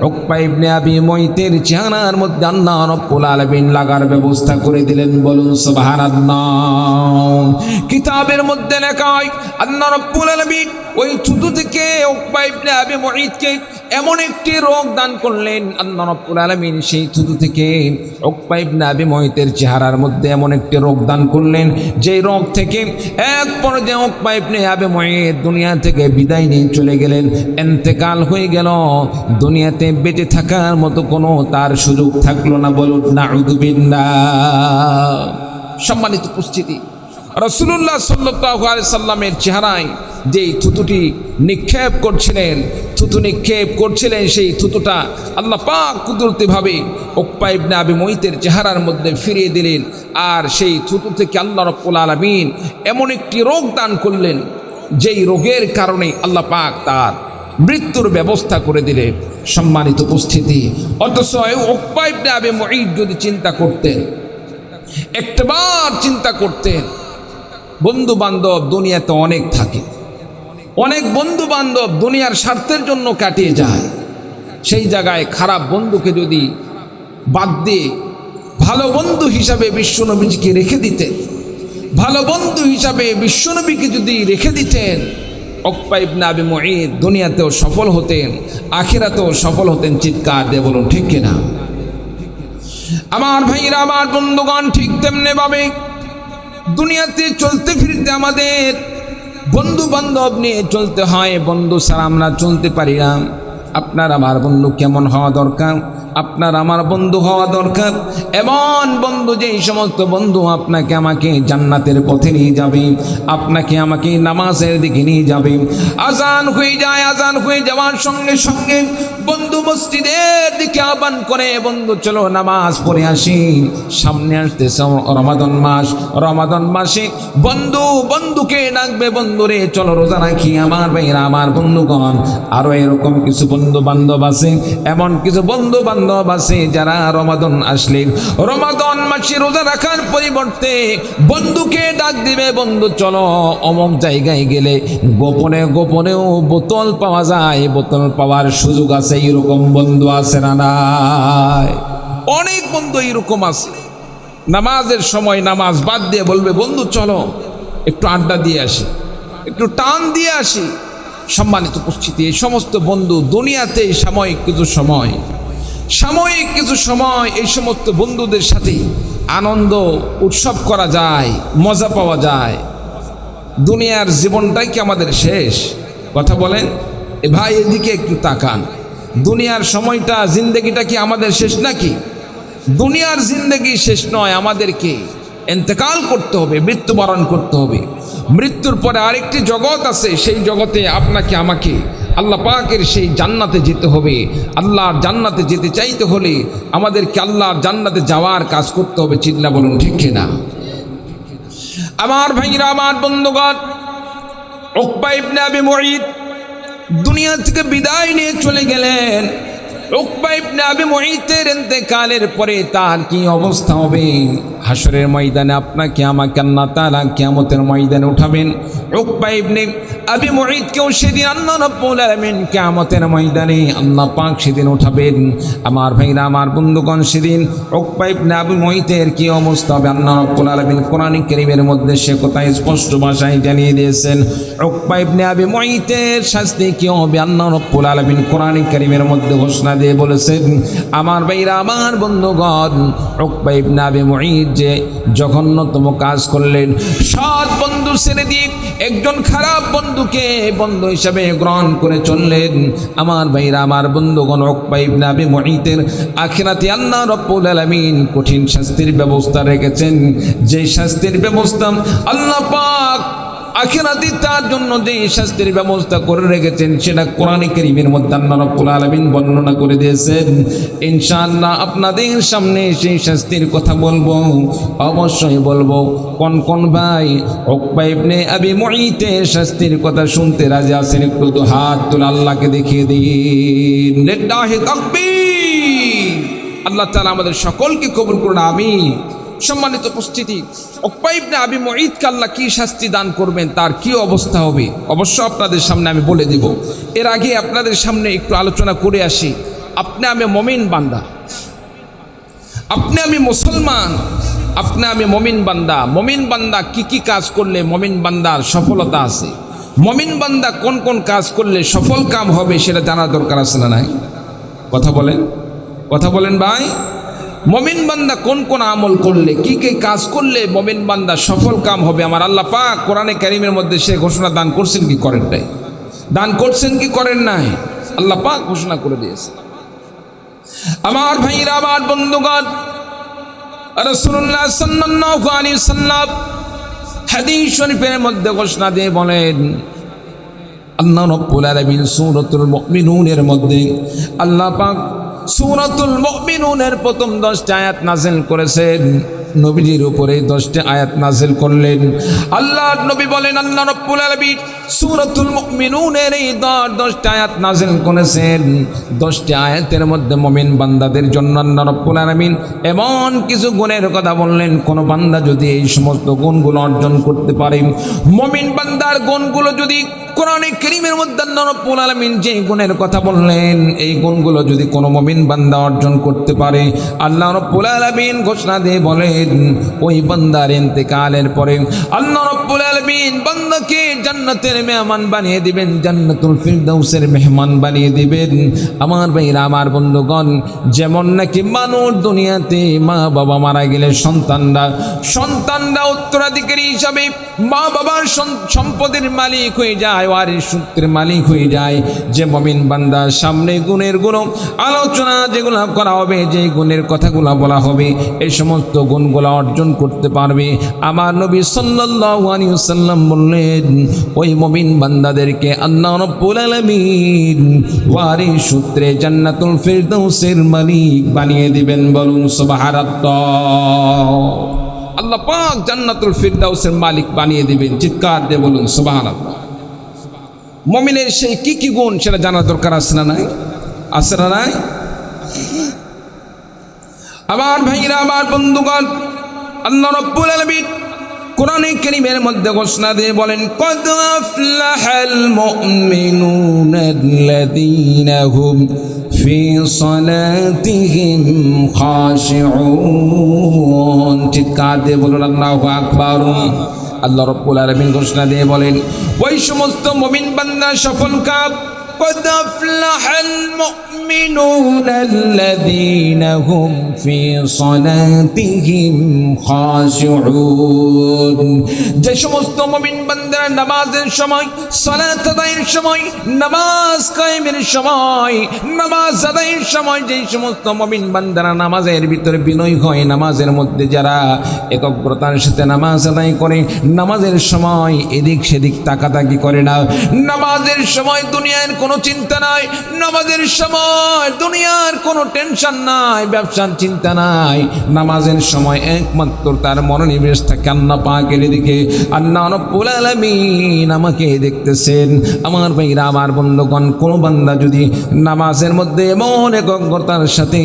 উকবা ইবনে আবি মুইতের চেহারার মধ্যে আল্লাহ রাব্বুল আলামিন লাগার ব্যবস্থা করে দিলেন। বলুন সুবহানাল্লাহ। কিতাবের মধ্যে লেখা হয় আল্লাহ রাব্বুল আলামিন ওই থুতু থেকে উকবা ইবনে আবি মুইতকে এমন একটি রোগ দান করলেন, আল্লাহ রাব্বুল আলামিন সেই থুতু থেকে উকবা ইবনে আবি মুইতের চেহারার মধ্যে এমন একটি রোগ দান করলেন, যে রোগ থেকে এক পর্যায়ে উকবা ইবনে আবি মুইত দুনিয়া থেকে বিদায় নিয়ে চলে গেলেন, ইন্তেকাল হয়ে গেল, দুনিয়াতে বেঁচে থাকার মতো কোনো তার সুযোগ থাকলো না। বলুন নাউযুবিল্লাহ। সম্মানিত উপস্থিতি, রাসূলুল্লাহ সাল্লাল্লাহু আলাইহি সাল্লামের চেহারায় যেই থুতুটি নিক্ষেপ করছিলেন, সেই থুতুটা আল্লাহ পাক কুদরতিভাবে উকবা ইবনে আবি মুইতের চেহারার মধ্যে ফিরিয়ে দিলেন, আর সেই থুতু থেকে আল্লাহ রাব্বুল আলামিন এমন একটি রোগ দান করলেন, যেই রোগের কারণে আল্লাহ পাক তার মৃত্যুর ব্যবস্থা করে দিলেন। সম্মানিত উপস্থিতি, অথচ উকবা ইবনে আবি মুইত যদি চিন্তা করতেন, একটাবার চিন্তা করতেন, বন্ধু বান্ধব দুনিয়াতে অনেক থাকে, অনেক বন্ধু বান্ধব দুনিয়ার স্বার্থের জন্য কাটিয়ে যায়, সেই জায়গায় খারাপ বন্ধুকে যদি বাদ দিয়ে ভালো বন্ধু হিসাবে বিশ্বনবীকে রেখে দিতেন, ভালো বন্ধু হিসাবে বিশ্বনবীকে যদি রেখে দিতেন, উকবা ইবনে আবি মুইত দুনিয়াতেও সফল হতেন, আখিরাতেও সফল হতেন। চিৎকার দিয়ে বলুন ঠিক কিনা? আমার ভাইরা, আমার বন্ধুগণ, ঠিক তেমনি ভাবে দুনিয়াতে চলতে ফিরতে আমাদের বন্ধু বান্ধব নিয়ে চলতে হয়, বন্ধু ছাড়া আমরা চলতে পারি না। আপনার আমার বন্ধু কেমন হওয়া দরকার? আপনার আমার বন্ধু হওয়া দরকার এমন বন্ধু, যেই সমস্ত বন্ধু আপনাকে আমাকে জান্নাতের পথে নিয়ে যাবে, আপনাকে আমাকে নামাজের দিকে নিয়ে যাবে। আজান হয়ে যায়, আজান হয়ে যাওয়ার সঙ্গে সঙ্গে বন্ধু মসজিদের দিকে আহ্বান করে, বন্ধু চলো নামাজ পড়ে আসি, সামনে আসতেছে রমাদান মাস, রমাদান মাসে বন্ধু বন্ধুকে ডাকবে, বন্ধুরে চলো রোজা রাখি। আমার ভাইরা, আমার বন্ধুগণ, আরো এরকম কিছু বন্ধু বান্ধব আছে, এমন কিছু বন্ধু বান্ধব আছে যারা রমাদান আসলে রমাদান মাসে রোজা রাখার পরিবর্তে বন্ধুকে ডাক দিবে, বন্ধু চলো অমুক জায়গায় গেলে গোপনে গোপনেও বোতল পাওয়া যায়, বোতল পাওয়ার সুযোগ আছে। এরকম বন্ধু আছে না নাই? অনেক বন্ধু এরকম আছে, নামাজের সময় নামাজ বাদ দিয়ে বলবে, বন্ধু চলো একটু আড্ডা দিয়ে আসি, একটু টান দিয়ে আসি। সম্মানিত উপস্থিতি, এই সমস্ত বন্ধু দুনিয়াতে সাময়িক কিছু সময় এই সমস্ত বন্ধুদের সাথে আনন্দ উৎসব করা যায়, মজা পাওয়া যায়। দুনিয়ার জীবনটাই কি আমাদের শেষ? কথা বলেন এ ভাই, এদিকে একটু তাকান। দুনিয়ার সময়টা, জিন্দেগিটা কি আমাদের শেষ নাকি? দুনিয়ার জিন্দেগি শেষ নয়, আমাদেরকে ইন্তেকাল করতে হবে, মৃত্যুবরণ করতে হবে। মৃত্যুর পরে আরেকটি জগৎ আছে, সেই জগতে আপনাকে আমাকে আল্লাহ পাকের সেই জান্নাতে যেতে হবে। আল্লাহর জান্নাতে যেতে চাইতে হলে আমাদেরকে আল্লাহর জান্নাতে যাওয়ার কাজ করতে হবে। চিল্লা বলুন ঠিক কিনা? আমার ভাইরা, আমার বন্ধুগণ, উকবা ইবনে আবি মুইত দুনিয়া থেকে বিদায় নিয়ে চলে গেলেন। উকবা ইবনে আবি মুঈতের ইন্তেকালের পরে তার কি অবস্থা হবে? হাসরের ময়দানে আপনাকে আমাকে আল্লাহ তাআলা কিয়ামতের ময়দানে উঠাবেন। উকবা ইবনে আবি মুঈতকেও সেদিন আল্লাহ রাব্বুল আলামিন কিয়ামতের ময়দানে আল্লাহ পাক সেদিন উঠাবেন। আমার ভাইরা, আমার বন্ধুগণ, সেদিন উকবা ইবনে আবি মুঈতের কি অবস্থা হবে আল্লাহ রাব্বুল আলামিন কোরআন কারীমের মধ্যে সে কথা স্পষ্ট ভাষায় জানিয়ে দিয়েছেন। উকবা ইবনে আবি মুঈতের শাস্তি কি হবে আল্লাহ রাব্বুল আলামিন কোরআন কারীমের মধ্যে ঘোষণা দিয়ে বলেছেন। আমার ভাইরা, আমার বন্ধুগণ, উকবা ইবনে আবি মুঈত যে জঘন্যতম কাজ করলেন, সৎ বন্ধু ছেড়ে দিয়ে একজন খারাপ বন্ধুকে বন্ধু হিসাবে গ্রহণ করে চললেন। আমার ভাইরা, আমার বন্ধুগণ, উকবা ইবনে আবি মুঈতের আখিরাতে আল্লাহ রাব্বুল আলামিন কঠিন শাস্তির ব্যবস্থা রেখেছেন। যে শাস্তির ব্যবস্থা আল্লাহ পাক আখিরাতে তার জন্য যে শাস্তির ব্যবস্থা করে রেখেছেন সেটা কোরআন কারীমের মধ্যে আল্লাহ রাব্বুল আলামিন বর্ণনা করে দিয়েছেন। ইনশাআল্লাহ আপনাদের সামনে সেই শাস্তির কথা বলবো, অবশ্যই বলবো। কোন কোন ভাই উকবা ইবনে আবি মুঈতের শাস্তির কথা শুনতে রাজি আছেন? একটু তো হাত তুলে আল্লাহকে দেখিয়ে দিন। লিল্লাহি তাকবীর। আল্লাহ তাআলা আমাদের সকলকে কবুল করুন, আমিন। সম্মানিত উপস্থিতি, উকবা ইবনে আবি মুঈতকে আল্লাহ কি শাস্তি দান করবেন, তার কি অবস্থা হবে, অবশ্য আপনাদের সামনে আমি বলে দেব। এর আগে আপনাদের সামনে একটু আলোচনা করে আসি। আপনি আমি মুমিন বান্দা, আপনি আমি মুসলমান, আপনি আমি মুমিন বান্দা। মুমিন বান্দা কি কি কাজ করলে মুমিন বান্দার সফলতা আছে, মুমিন বান্দা কোন কোন কাজ করলে সফল কাম হবে সেটা জানার দরকার আছে না নাই? কথা বলেন, কথা বলেন ভাই। মুমিন বান্দা কোন কোন আমল করলে, কি কি কাজ করলে মুমিন বান্দা সফল কাম হবে, আমার আল্লাহ পাক কোরআনে কারীমের মধ্যে সে ঘোষণা দান করছেন কি করেন নাই? দান করছেন কি করেন নাই? আল্লাহ পাক ঘোষণা করে দিয়েছে। আমার ভাইরা, আমার বন্ধুগণ, রাসূলুল্লাহ সাল্লাল্লাহু আলাইহি ওয়াসাল্লাম হাদিস শরীফের মধ্যে ঘোষণা দিয়ে বলেন, আল্লাহ রাব্বুল আলামিন সূরাতুল মুমিনুনের মধ্যে আল্লাহ পাক সূরাতুল মুমিনুনের প্রথম 10টি আয়াত নাযিল করেছেন। নবীজির উপরে 10টি আয়াত নাযিল করলেন। আল্লাহর নবী বলেন, আল্লাহ রাব্বুল আলামিন সূরাতুল মুমিনুনের এই 10টি আয়াত নাযিল করেছেন। 10টি আয়াতের মধ্যে মুমিন বান্দাদের জন্য আল্লাহ রাব্বুল আলামিন এমন কিছু গুণের কথা বললেন, কোন বান্দা যদি এই সমস্ত গুণগুলো অর্জন করতে পারে, মুমিন বান্দার গুণগুলো যদি কোরআনে কারীমের মধ্যে আল্লাহ রাব্বুল আলামিন যে গুণের কথা বললেন, এই গুণগুলো যদি কোনো মুমিন বান্দা অর্জন করতে পারে, আল্লাহ রাব্বুল আলামিন ঘোষণা দিয়ে বলেন, ওই বান্দার ইন্তেকালের পরে আল্লাহ রাব্বুল আলামিন বান্দাকে জান্নাতের মেহমান বানিয়ে দিবেন, জান্নাতুল ফিরদাউসের মেহমান বানিয়ে দিবেন। আমার ভাইরা, আমার বন্ধুগণ, যেমন নাকি মানুষ দুনিয়াতে মা বাবা মারা গেলে সন্তানরা উত্তরাধিকারী হিসাবে মা বাবার সম্পদের মালিক হয়ে যায়, ওয়ারিস সূত্রের মালিক হয়ে যায়, যে মুমিন বান্দা সামনে গুণের গুণ আলোচনা যেগুলো করা হবে, যে গুণের কথাগুলো বলা হবে, এই সমস্ত গুণগুলো অর্জন করতে পারবে, আমার নবী সাল্লাল্লাহু আলাইহি ওয়াসাল্লাম বললেন, ওই মুমিন বান্দাদেরকে আল্লাহ রাব্বুল আলামিন ওয়ারিস সূত্রে জান্নাতুল ফিরদাউসের মালিক বানিয়ে দিবেন। বলুন সুবহানাল্লাহ। আল্লাহ পাক জান্নাতুল ফিরদাউসের মালিক বানিয়ে দিবেন। চিৎকার দিয়ে বলুন সুবহানাল্লাহ। মুমিনের সেই কি কি গুণ সেটা জানার দরকার আছে না নাই? আছে না নাই? আমার ভাইরা, আমার বন্ধুগণ, আল্লাহ রাব্বুল আলামিন কোরআনে কারীমের মধ্যে ঘোষণা দিয়ে বলেন, কদ আফলাহাল মুমিনুনাল্লাযীনা হুম ফি সালাতিহিম খাশিউন। চিৎকার দিয়ে বলুন আল্লাহু আকবার। আল্লাহ রাব্বুল আলামিন ঘোষণা দিয়ে বলেন, ওই সমস্ত মুমিন বান্দা সফল কাম, قد أفلح المؤمنون الذين هم في صلاتهم خاشعون। যে সমস্ত মুমিন বান্দারা নামাজের সময়, সালাত আদায়ের সময়, নামাজ কায়েমের সময়, নামাজ আদায়ের সময় যে সমস্ত মুমিন বান্দারা নামাজের ভিতরে বিনয় হয়, নামাজের মধ্যে যারা একাগ্রতার সাথে নামাজ আদায় করে, নামাজের সময় এদিক সেদিক তাকাতাকি করে না, নামাজের সময় দুনিয়ার কোনো চিন্তা নাই, নামাজের সময় নয়, দুনিয়ার কোনো টেনশন নাই, ব্যবসার চিন্তা নাই। নামাজের সময় একমাত্র তার মনোনিবেশ থাকে আল্লাহ পাকের দিকে। আল্লাহ রাব্বুল আলামিন আমাকে দেখতেছেন। আমার ভাইরা, আমার বন্ধুগণ, কোনো বান্দা যদি নামাজের মধ্যে এমন একাগ্রতার সাথে,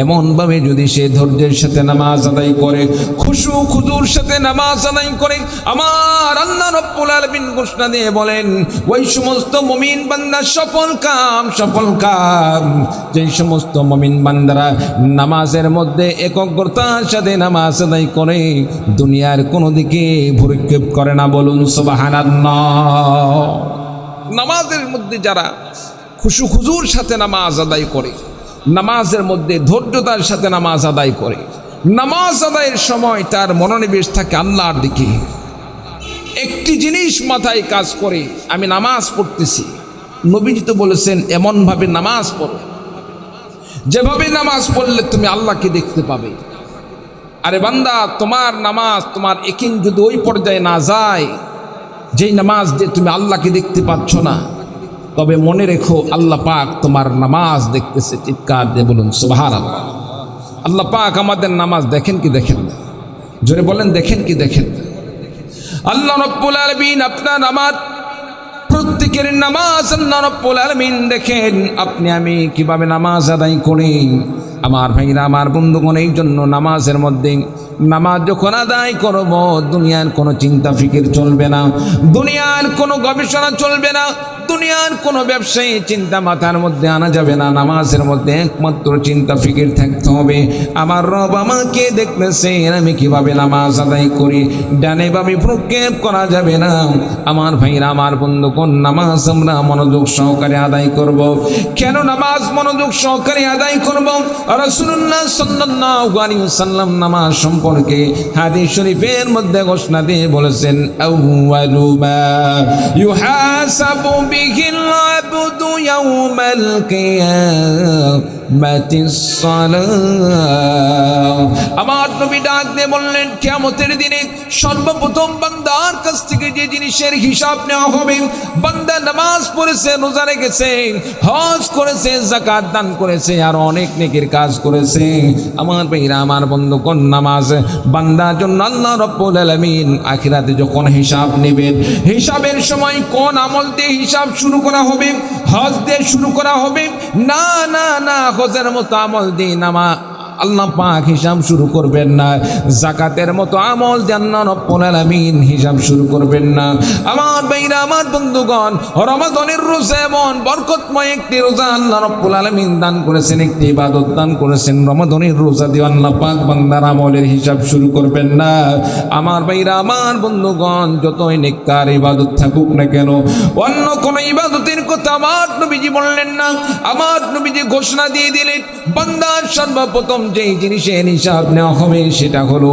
এমনভাবে যদি সে ধৈর্যের সাথে নামাজ আদায় করে, খুশু খুজুর সাথে নামাজ আদায় করে, আমার আল্লাহ রাব্বুল আলামিন ঘোষণা দিয়ে বলেন, ওই সমস্ত মুমিন বান্দা সফল কাম। যে সমস্ত মুমিন বান্দারা নামাজের মধ্যে একাগ্রতার সাথে নামাজ আদায় করে, দুনিয়ার কোনো দিকে ভ্রুক্ষেপ করে না। বলুন সুবহানাল্লাহ। নামাজের মধ্যে যারা খুশু খুজুর সাথে নামাজ আদায় করে, নামাজের মধ্যে ধৈর্যতার সাথে নামাজ আদায় করে, নামাজ আদায়ের সময় তার মনোনিবেশ থাকে আল্লাহর দিকে। একটি জিনিস মাথায় কাজ করে, আমি নামাজ পড়তেছি। নবীজি তো বলেছেন এমনভাবে নামাজ পড়ো যেভাবে নামাজ পড়লে তুমি আল্লাহকে দেখতে পাবে। আরে বান্দা, তোমার নামাজ, তোমার একিন যদি ওই পর্যায়ে না যায় যেই নামাজ দিয়ে তুমি আল্লাহকে দেখতে পাচ্ছ না, তবে মনে রেখো আল্লাহ পাক তোমার নামাজ দেখতেছে। চিৎকার দিয়ে বলুন সুবহানাল্লাহ। আল্লাহ পাক আমাদের নামাজ দেখেন কি দেখেন না? জোরে বলেন, দেখেন কি দেখেন না? আল্লাহ রাব্বুল আলামিন আপনার আমার প্রত্যেকের নামাজ আল্লাহ রাব্বুল আলামিন দেখেন। আপনি আমি কিভাবে নামাজ আদায় করি। আমার ভাইরা, আমার বন্ধুগণ, এই জন্য নামাজের মধ্যে, নামাজ যখন আদায় করব, দুনিয়ার কোনো চিন্তা ফিকির চলবে না, দুনিয়ার কোনো গবেষণা চলবে না, দুনিয়ার কোনো ব্যবসায়ী চিন্তা মাথার মধ্যে আনা যাবে না। নামাজের মধ্যে একমাত্র চিন্তা ফিকির থাকতে হবে, আমার রব আমাকে দেখতেছেন, আমি কিভাবে নামাজ আদায় করি। ডানে বামে ভ্রুক্ষেপ করা যাবে না। আমার ভাইরা, আমার বন্ধুগণ, নামাজ আমরা মনোযোগ সহকারে আদায় করব। কেন নামাজ মনোযোগ সহকারে আদায় করব? রাসূলুল্লাহ সাল্লাল্লাহু আলাইহি ওয়াসাল্লাম নামাজ সম্পর্কে হাদিস শরীফের মধ্যে ঘোষণা দিয়ে বলেছেন, আউয়ালু মা ইউহাসাবু বিহিল আবদু ইয়াউমাল কিয়ামাতিস সালাহ। আমার নবী ডাক দিয়ে বললেন, কিয়ামতের দিনে সর্বপ্রথম বান্দার কাছ থেকে যে জিনিসের হিসাব নেওয়া হবে, বান্দা নামাজ পড়েছে, রোজা রেখেছে, হজ করেছে, যাকাত দান করেছে, আর অনেক নেকির কাজ করেছে। আমার ভাইরা, আমার বন্ধুগণ, নামাজ বান্দার জন্য আল্লাহ রাব্বুল আলামিন আখিরাতে যখন হিসাব নেবেন, হিসাবের সময় কোন আমল দিয়ে হিসাব শুরু করা হবে? হজ দিয়ে শুরু করা হবে? না না না, হজের মতো আমল দিয়ে আল্লাহ পাক হিসাব শুরু করবেন না। যাকাতের মতো আমল দিয়ে আল্লাহ রাব্বুল আলামিন হিসাব শুরু করবেন না। আমার ভাইরা, আমার বন্ধুগণ, রমাদানের রোজা এমন বরকতময় একটি রোজা আল্লাহ রাব্বুল আলামিন দান করেছেন, একটি ইবাদত দান করেছেন। রমাদানের রোজা দিয়ে আল্লাহ পাক বান্দার আমলের হিসাব শুরু করবেন না। আমার ভাইরা, আমার বন্ধুগণ, যতই নেককার ইবাদত থাকুক না কেন, অন্য কোন ইবাদতের কথা আমার নবীজি বললেন না। আমার নবীজি ঘোষণা দিয়ে দিলেন, বান্দার সর্বপ্রথম যেই জিনিসের হিসাব নেওয়া হবে সেটা হলো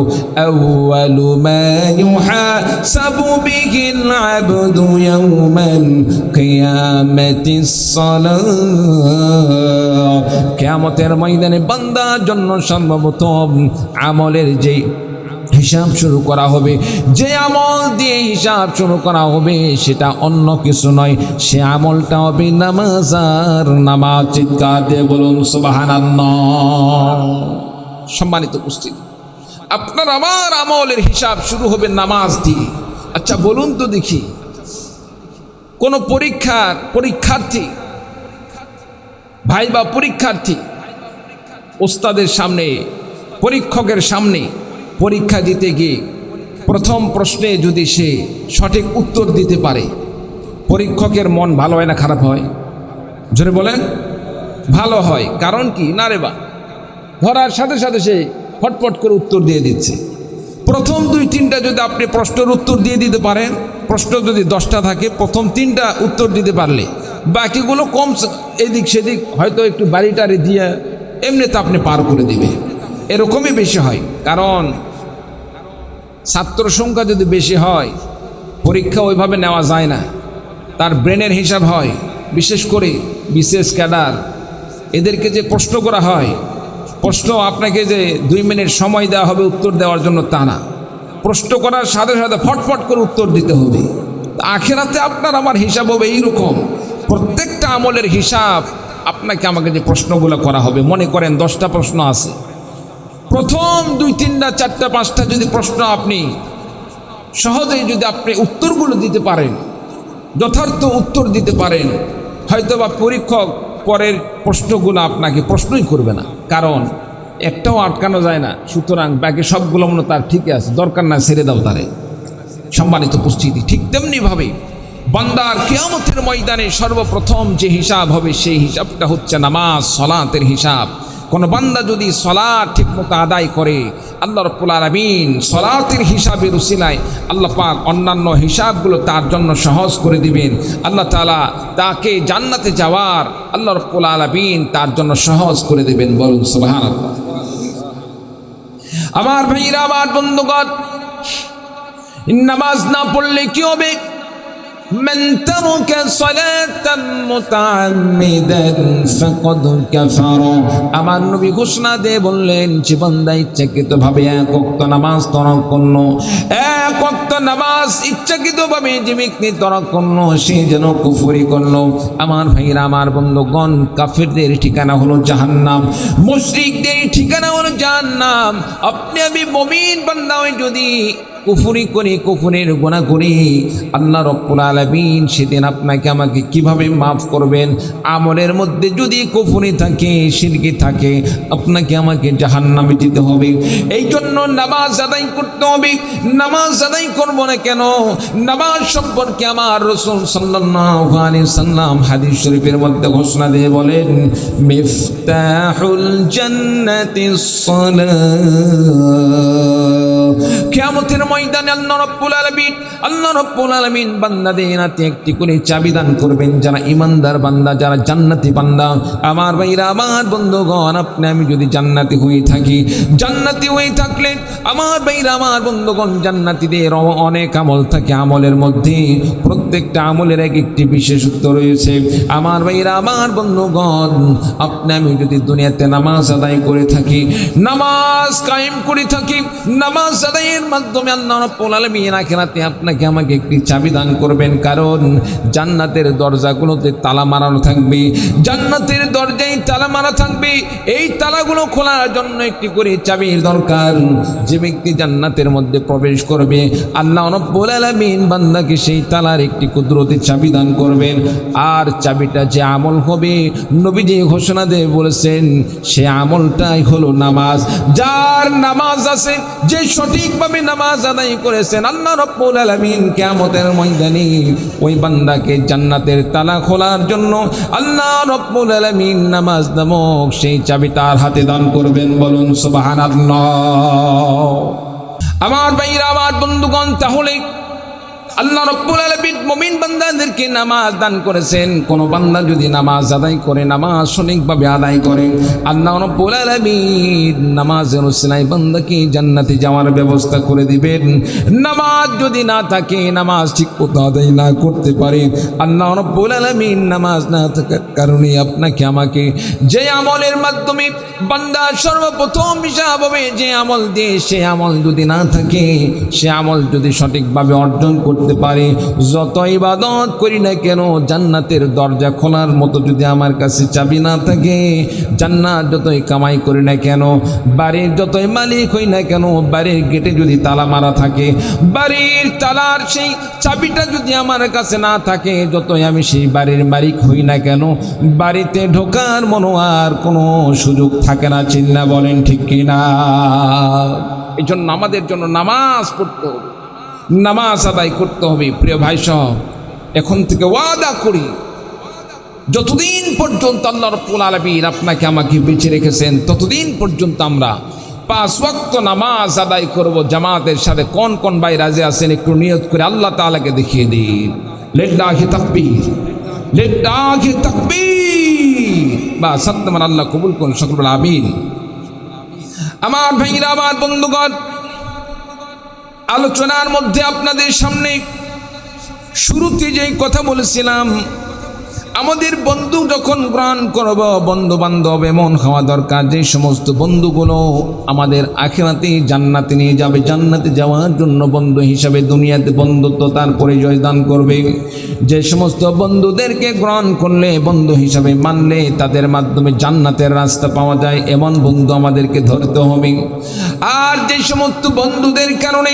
আউয়ালু মা ইউহাসাবু বিহিল আবদু ইয়াউমাল কিয়ামাতিস সালাহ। কিয়ামতের ময়দানে বান্দার জন্য সর্বপ্রথম আমলের যেই হিসাব শুরু করা হবে, যে আমল দিয়ে হিসাব শুরু করা হবে সেটা অন্য কিছু নয়, সে আমলটা হবে নামাজ আর নামাজ। চিৎকার দিয়ে বলুন সুবহানাল্লাহ। সম্মানিত উপস্থিতি, আপনার আমার আমলের হিসাব শুরু হবে নামাজ দিয়ে। আচ্ছা বলুন তো দেখি, কোন পরীক্ষার্থী ভাই বা পরীক্ষার্থী ওস্তাদের সামনে, পরীক্ষকের সামনে পরীক্ষা দিতে গিয়ে প্রথম প্রশ্নে যদি সে সঠিক উত্তর দিতে পারে, পরীক্ষকের মন ভালো হয় না খারাপ হয়? জোরে বলেন, ভালো হয়। কারণ কি? না রে বা, ধরার সাথে সাথে সে ফটফট করে উত্তর দিয়ে দিচ্ছে। প্রথম 2-3টা যদি আপনি প্রশ্নের উত্তর দিয়ে দিতে পারেন, প্রশ্ন যদি 10টা থাকে, প্রথম 3টা উত্তর দিতে পারলে বাকিগুলো কম এদিক সেদিক হয়তো একটু বাড়িটারে দিয়ে এমনিতে আপনি পার করে দিবে। এরকমই বেশি হয়, কারণ ছাত্র সংখ্যা যদি বেশি হয় পরীক্ষা ওইভাবে নেওয়া যায় না, তার ব্রেনের হিসাব হয়। বিশেষ করে বিশেষ ক্যাডার, এদেরকে যে প্রশ্ন করা হয়, প্রশ্ন আপনাকে যে 2 মিনিট সময় দেওয়া হবে উত্তর দেওয়ার জন্য তা না, প্রশ্ন করার সাথে সাথে ফটফট করে উত্তর দিতে হবে। আখিরাতে আপনার আমার হিসাব হবে এইরকম, প্রত্যেকটা আমলের হিসাব আপনাকে আমাকে যে প্রশ্নগুলো করা হবে, মনে করেন 10টা প্রশ্ন আছে, প্রথম 2, 3টা 4টা 5টা যদি প্রশ্ন আপনি সহজেই যদি আপনি উত্তরগুলো দিতে পারেন, যথার্থ উত্তর দিতে পারেন, হয়তোবা পরীক্ষক পরের প্রশ্নগুলো আপনাকে প্রশ্নই করবে না, কারণ একটাও আটকানো যায় না। সুতরাং বাকি সবগুলো মনে তার ঠিকই আছে, দরকার না, ছেড়ে দাও তারে। সম্মানিত উপস্থিতি, ঠিক তেমনিভাবে বান্দার কিয়ামতের ময়দানে সর্বপ্রথম যে হিসাব হবে সেই হিসাবটা হচ্ছে নামাজ সালাতের হিসাব। কোন বান্দা যদি সালাত ঠিকমতো আদায় করে, আল্লাহ রাব্বুল আলামিন সালাতের হিসাবের উসিলায় আল্লাহ পাক অন্যান্য হিসাবগুলো তার জন্য সহজ করে দিবেন। আল্লাহ তাআলা তাকে জান্নাতে যাওয়ার আল্লাহ রাব্বুল আলামিন তার জন্য সহজ করে দিবেন। বলুন সুবহানাল্লাহ। আমার ভাইরা, আমার বন্ধুগণ, নামাজ না পড়লে কি হবে? من ترك صلاة متعمدا فقد كفر। আমার নবী ঘোষণা দিয়ে বললেন, যে বান্দা ইচ্ছাকৃতভাবে এক ওয়াক্ত নামাজ তরক করলো, এক ওয়াক্ত নামাজ ইচ্ছাকৃতভাবে যে ব্যক্তি তরক করলো, সে যেন কুফরি করলো। আমার ভাইরা, আমার বন্ধুগণ, কাফেরদের ঠিকানা হলো জাহান্নাম, মুশরিকদের ঠিকানা হলো জাহান্নাম। আপনি আমি মুমিন বান্দা হয়ে যদি কুফরি করি, কুফরের গুনাহ করি, আল্লাহ রাব্বুল আলামিন সেদিন আপনাকে আমাকে কিভাবে মাফ করবেন? আমলের মধ্যে যদি কুফরি থাকে, শিরকি থাকে, আপনাকে আমাকে জাহান্নামে যেতে হবে। এই জন্য নামাজ আদায় করতে হবে। নামাজ আদায় করব না কেন? নামাজ সম্পর্কে আমার রাসূল সাল্লাল্লাহু আলাইহি সাল্লাম হাদিস শরীফের মধ্যে ঘোষণা দিয়ে বলেন, মিফতাহুল জান্নাতিস সালাহ। কিয়ামতের ময়দানে আল্লাহ রাব্বুল আলামিন বান্দাদের হাতে একটি করে চাবি দান করবেন, যারা ইমানদার বান্দা, যারা জান্নাতি বান্দা। আমার ভাইরা, আমার বন্ধুগণ, আপনি আমি যদি জান্নাতি হয়ে থাকি, জান্নাতি হয়ে থাকলে আমার ভাইরা, আমার বন্ধুগণ, জান্নাতীদের অনেক আমল থাকে। আমলের মধ্যে প্রত্যেকটা আমলের এক একটি বিশেষত্ব রয়েছে। আমার ভাইরা, আমার বন্ধুগণ, আপনি আমি যদি দুনিয়াতে নামাজ আদায় করে থাকি, নামাজ কায়েম করে থাকি, নামাজ আদায়ের মাধ্যমে আল্লাহ রাব্বুল আলামিন আখিরাতে আপনাকে আমাকে একটি চাবি দান করবেন। কারণ জান্নাতের দরজাগুলোতে তালা মারানো থাকবে, জান্নাতের দরজায় তালা মারা থাকবে। এই তালাগুলো খোলার জন্য একটি করে চাবির দরকার। যে ব্যক্তি জান্নাতের মধ্যে প্রবেশ করবে, আল্লাহ রাব্বুল আলামিন বান্দাকে সেই তালার একটি কুদরতি চাবি দান করবেন। আর চাবিটা যে আমল হবে, নবীজি ঘোষণা দিয়ে বলেছেন, সে আমলটাই হলো নামাজ। যার নামাজ আছে, যে সঠিকভাবে নামাজ আদায় করেছেন, আল্লাহ রাব্বুল আলামিন কিয়ামতের ময়দানে ওই বান্দাকে জান্নাতের তালা খোলার জন্য আল্লাহ রাব্বুল আলামিন নামাজ নামক সেই চাবি তার হাতে দান করবেন। বলুন সুবহানাল্লাহ। আমার ভাইরা, আমার বন্ধুগণ, তাহলে আল্লাহ রাব্বুল আলামিন মুমিন বান্দাদেরকে নামাজ দান করেছেন। কোন বান্দা যদি নামাজ আদায় করে, নামাজ সঠিকভাবে আদায় করে, আল্লাহ রাব্বুল আলামিন নামাজের উসিলায় বান্দাকে জান্নাতে যাওয়ার ব্যবস্থা করে দিবেন। নামাজ যদি না থাকে, নামাজ ঠিকমতো আদায় না করতে পারে, আল্লাহ রাব্বুল আলামিন নামাজ না থাকার কারণে আপনাকে আমাকে যে আমলের মাধ্যমে বান্দা সর্বপ্রথম হিসাব হবে, যে আমল দিয়ে, সে আমল যদি না থাকে, সে আমল যদি সঠিকভাবে অর্জন করতে পারে, যত ইবাদত করি না কেন, জান্নাতের দরজা খোলার মতো যদি আমার কাছে চাবি না থাকে, জান্নাত যতই কামাই করি না কেন, বাড়ির যতই মালিক হই না কেন, বাড়ির গেটে যদি তালা মারা থাকে, বাড়ির তালার সেই চাবিটা যদি আমার কাছে না থাকে, যতই আমি সেই বাড়ির মালিক হই না কেন, বাড়িতে ঢোকার মনো আর কোনো সুযোগ থাকে না। চিন্তা বলেন ঠিক কিনা? এই জন্য আমাদের জন্য নামাজ পড়তে হবে, নামাজ আদায় করতে হবে। প্রিয় ভাই সব, এখন থেকে ওয়াদা করি, যতদিন পর্যন্ত আল্লাহ রাব্বুল আলামিন আপনাকে আমাকে বেঁচে রেখেছেন, ততদিন পর্যন্ত আমরা 5 ওয়াক্ত নামাজ আদায় করব জামাতের সাথে। কোন কোন ভাই রাজি আছেন একটু নিয়ত করে আল্লাহ তাআলাকে দেখিয়ে দিন। লিল্লাহি তাকবীর, লিল্লাহি তাকবীর। বা সত্যমান আল্লাহ কবুল করুন, সকল বলে আমিন। আমার ভাইরা, আমার বন্ধুগণ, আলোচনার মধ্যে আপনাদের সামনে শুরুতে যেই কথা বলেছিলাম, আমাদের বন্ধু যখন গ্রহণ করব, বন্ধু বান্ধব এমন হওয়া দরকার যে সমস্ত বন্ধুগুলো আমাদের আখিরাতে জান্নাতে নিয়ে যাবে, জান্নাতে যাওয়ার জন্য বন্ধু হিসাবে দুনিয়াতে বন্ধুত্ব তার পরিচয় দান করবে। যে সমস্ত বন্ধুদেরকে গ্রহণ করলে, বন্ধু হিসাবে মানলে তাদের মাধ্যমে জান্নাতের রাস্তা পাওয়া যায়, এমন বন্ধু আমাদেরকে ধরতে হবে। আর যে সমস্ত বন্ধুদের কারণে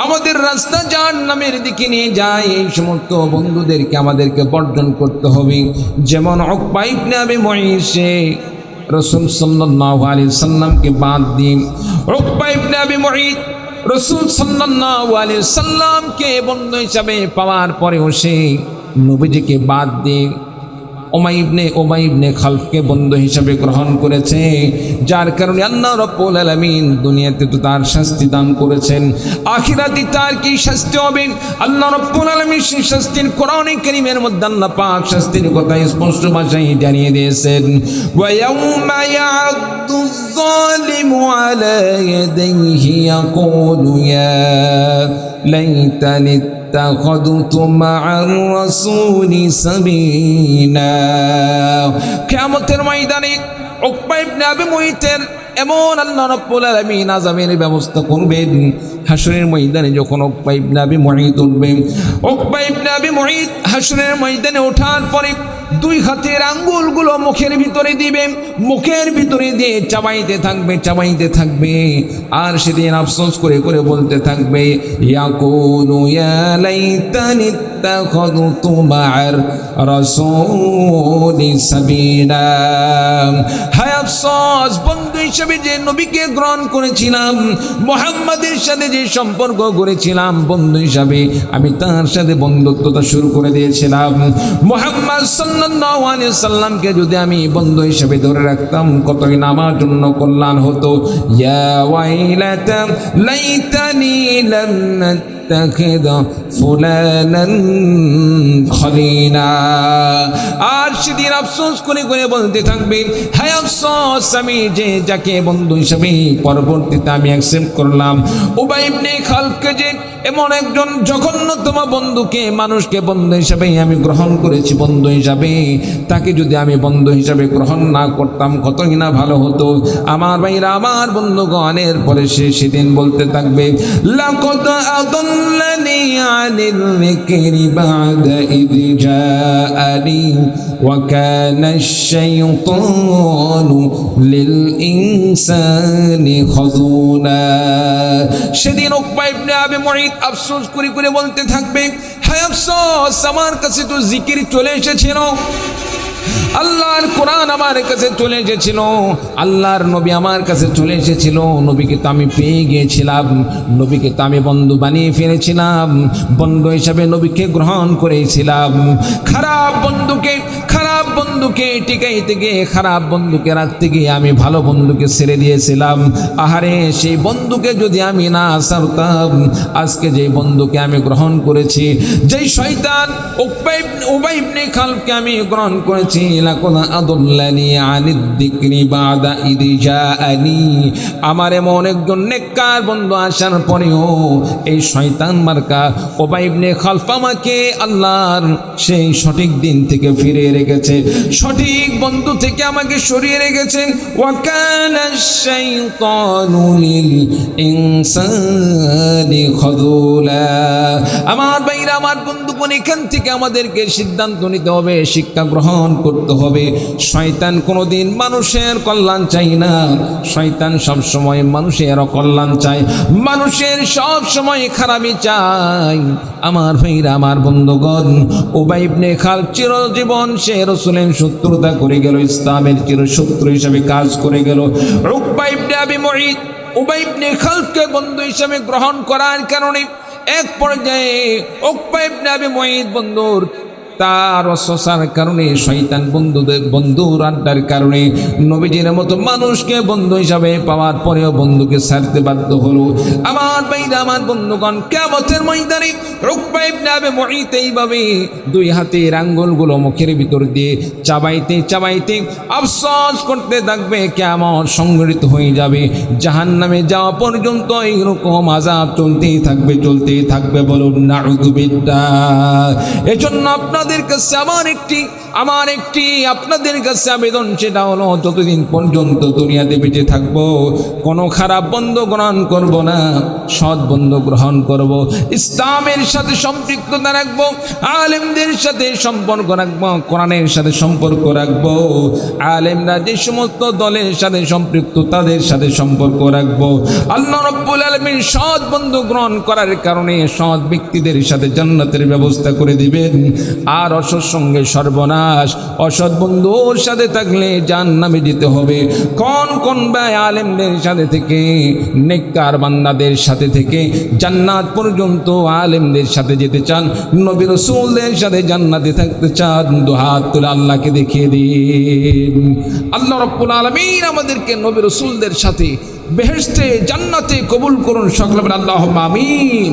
আমাদের রাস্তা জাহান্নামের দিকে নিয়ে যায়, এই সমস্ত বন্ধুদেরকে আমাদেরকে বর্জন করতে হবে। যেমন উকবা ইবনে আবি মুঈত রাসূল সাল্লাল্লাহু আলাইহি সাল্লামকে বাদ দিয়ে, উকবা ইবনে আবি মুঈত রাসূল সাল্লাল্লাহু আলাইহি সাল্লামকে বন্ধু হিসাবে পাওয়ার পরেও সে নবীজিকে বাদ দিয়ে উমাইয়া ইবনে খালফকে বন্ধু হিসাবে গ্রহণ করেছে, যার কারণে আল্লাহ রাব্বুল আলামিন দুনিয়াতে তো তার শাস্তি দান করেছেন, আখিরাতে তার কি শাস্তি হবে আল্লাহ রাব্বুল আলামিন সেই শাস্তির কোরআনে কারীমের মধ্যে আল্লাহ পাক শাস্তির কথা স্পষ্ট ভাষায় জানিয়ে দিয়েছেন। ওয়া ইয়াউমা ইয়া'আদ্দু যালিমু আলা ইয়াদাইহি ইয়াকুলু ইয়া লাইতানি ইত্তাখাযতু মা'আর রাসূলি সাবিলা। কিয়ামতের ময়দানে উকবা ইবনে আবি মুঈতের এমন আল্লাহ রাব্বুল আলামিন আযাবের ব্যবস্থা করবেন। হাসরের ময়দানে যখন উকবা ইবনে আবি মুঈত উঠবে, উকবা ইবনে আবি মুঈত হাসরের ময়দানে ওঠার পরে দুই হাতের আঙ্গুলগুলো মুখের ভিতরে দিবে, মুখের ভিতরে দিয়ে চাবাইতে থাকবে, চাবাইতে থাকবে, আর সেদিন আফসোস করে করে বলতে থাকবে, ইয়াকুলু ইয়া লাইতানি ইত্তাখাযতু মা'আর রাসূলি সাবিলা। হায় আফসোস, বন্ধু হিসেবে যে নবীকে গ্রহণ করেছিলাম, মুহাম্মাদের সাথে যে সম্পর্ক করেছিলাম, বন্ধু হিসাবে আমি তার সাথে বন্ধুত্বতা শুরু করে দিয়েছিলাম। মুহাম্মদ সাল্লাল্লাহু আলাইহি সাল্লামকে যদি আমি বন্ধু হিসেবে ধরে রাখতাম, কতই না আমার জন্য কল্যাণ হতো। ইয়া ওয়াইলাতা লাইতানি লাম নাত্তাখিদ ফুলানান খলিলা। আর সেদিন আফসোস করে করে বলতে থাকবে, হায় আফসোস, আমি যে যাকে বন্ধু হিসেবে পরবর্তীতে আমি অ্যাকসেপ্ট করলাম, উবাই ইবনে খালফকে, যে এমন একজন জঘন্যতম বন্ধুকে, মানুষকে বন্ধু হিসাবে আমি গ্রহণ করেছি, বন্ধু হিসাবে তাকে যদি আমি বন্ধু হিসাবে গ্রহণ না করতাম, কতই না ভালো হতো। আমার ভাইরা, আমার বন্ধুগণের পরে সে সেদিন বলতে থাকবে, লাকাদ আদাল্লানি আনিল যিকরি বা'দা ইয জাআনি ওয়া কানা আশ-শাইতানু লিল ইনসানি খাযুলা। সেদিন উকবা ইবনে আবি মুঈত আফসোস করে করে বলতে থাকবে, হায় আফসোস, আমার কাছে তো জিকির চলে এসেছিল, আল্লাহর কোরআন আমার কাছে চলে এসেছিল, আল্লাহর নবী আমার কাছে চলে এসেছিল, নবীকে তো আমি পেয়ে গিয়েছিলাম, নবীকে তো আমি বন্ধু বানিয়ে ফেলেছিলাম, বন্ধু হিসাবে নবীকে গ্রহণ করেছিলাম। খারাপ বন্ধুকে টিকাইতে গিয়ে, খারাপ বন্ধুকে রাখতে গিয়ে আমি ভালো বন্ধুকে ছেড়ে দিয়েছিলাম। আহারে, সেই বন্ধুকে যদি আমি না ছাড়তাম, আজকে যে বন্ধুকে আমি গ্রহণ করেছি, যেই শয়তান উবাই ইবনে খালফকে আমি গ্রহণ করেছি, লাকাদ আদাল্লানি আনিদ যিকরি বা'দা ইয জাআনি। আমার এমন একজন নেককার বন্ধু আসার পরেও এই শয়তান মার্কা উবাই ইবনে খালফ আমাকে আল্লাহর সেই সঠিক দিন থেকে ফিরিয়ে রেখেছে, সঠিক বন্ধু থেকে আমাকে সরিয়ে রেখেছেন। ওয়া কানা আশ-শাইতানু লিল ইনসানি খাযুলা। আমার ভাইরা, আমার বন্ধুগণ, এখান থেকে আমাদেরকে সিদ্ধান্ত নিতে হবে, শিক্ষা গ্রহণ করতে হবে। শয়তান কোনোদিন মানুষের কল্যাণ চাই না, শয়তান সব সময় মানুষের অকল্যাণ চায়, মানুষের সব সময় খারাপই চায়। আমার ভাইরা, আমার বন্ধুগণ, উবাই ইবনে খালফ চিরজীবন সে রাসূলের শত্রুতা করে গেল, ইসলামের চিরশত্রু হিসেবে কাজ করে গেল। উকবা ইবনে আবি মুঈত উবাই ইবনে খালফকে বন্ধু হিসেবে গ্রহণ করার কারণে এক পর্যায়ে উকবা ইবনে আবি মুঈত বন্ধুর তার অসসার কারণে, শয়তান বন্ধুর আড্ডার কারণে নবীজির মতো মানুষকে বন্ধু হিসাবে পাওয়ার পরেও বন্ধুকে ছাড়তে বাধ্য হলো। আমার ভাইরা, আমার বন্ধুগণ, কিয়ামতের ময়দানে উকবা ইবনে আবি মুঈত এইভাবে দুই হাতের আঙ্গুলগুলো মুখের ভিতর দিয়ে চাবাইতে চাবাইতে আফসোস করতে থাকবে, কিয়ামত সংঘটিত হয়ে যাবে, জাহান্নামে যাওয়া পর্যন্ত এইরকম আযাব চলতেই থাকবে, চলতেই থাকবে। বলুন নাউযু বিল্লাহ। এজন্য আপনার আপনাদের কাছে আমার একটি আপনাদের কাছে আবেদন, সেটা হলো যতদিন পর্যন্ত দুনিয়াতে বেঁচে থাকবো কোনো খারাপ বন্ধু গ্রহণ করব না, সৎ বন্ধু গ্রহণ করব, ইসলামের সাথে সম্পৃক্ততা রাখবো, আলেমদের সাথে সম্পর্ক রাখবো, কোরআনের সাথে সম্পর্ক রাখবো, আলেমরা যে সমস্ত দলের সাথে সম্পৃক্ত তাদের সাথে সম্পর্ক রাখবো। আল্লাহ রাব্বুল আলামিন সৎ বন্ধু গ্রহণ করার কারণে সৎ ব্যক্তিদের সাথে জান্নাতের ব্যবস্থা করে দিবেন। আর অসৎ সঙ্গে সর্বনাশ, অসৎ বন্ধুর সাথে থাকলে জাহান্নামে যেতে হবে। কোন কোন ভাই আলেমদের সাথে থেকে, নেককার বান্দাদের সাথে থেকে জান্নাত পর্যন্ত আলেমদের সাথে যেতে চান, নবী রাসূলদের সাথে জান্নাতে থাকতে চান, দুহাত তুলে আল্লাহকে দেখিয়ে দিন। আল্লাহ রাব্বুল আলামিন আমাদেরকে নবী রাসূলদের সাথে বেহেশতে জান্নাতে কবুল করুন। সকলে বলেন আল্লাহুম্মা আমিন।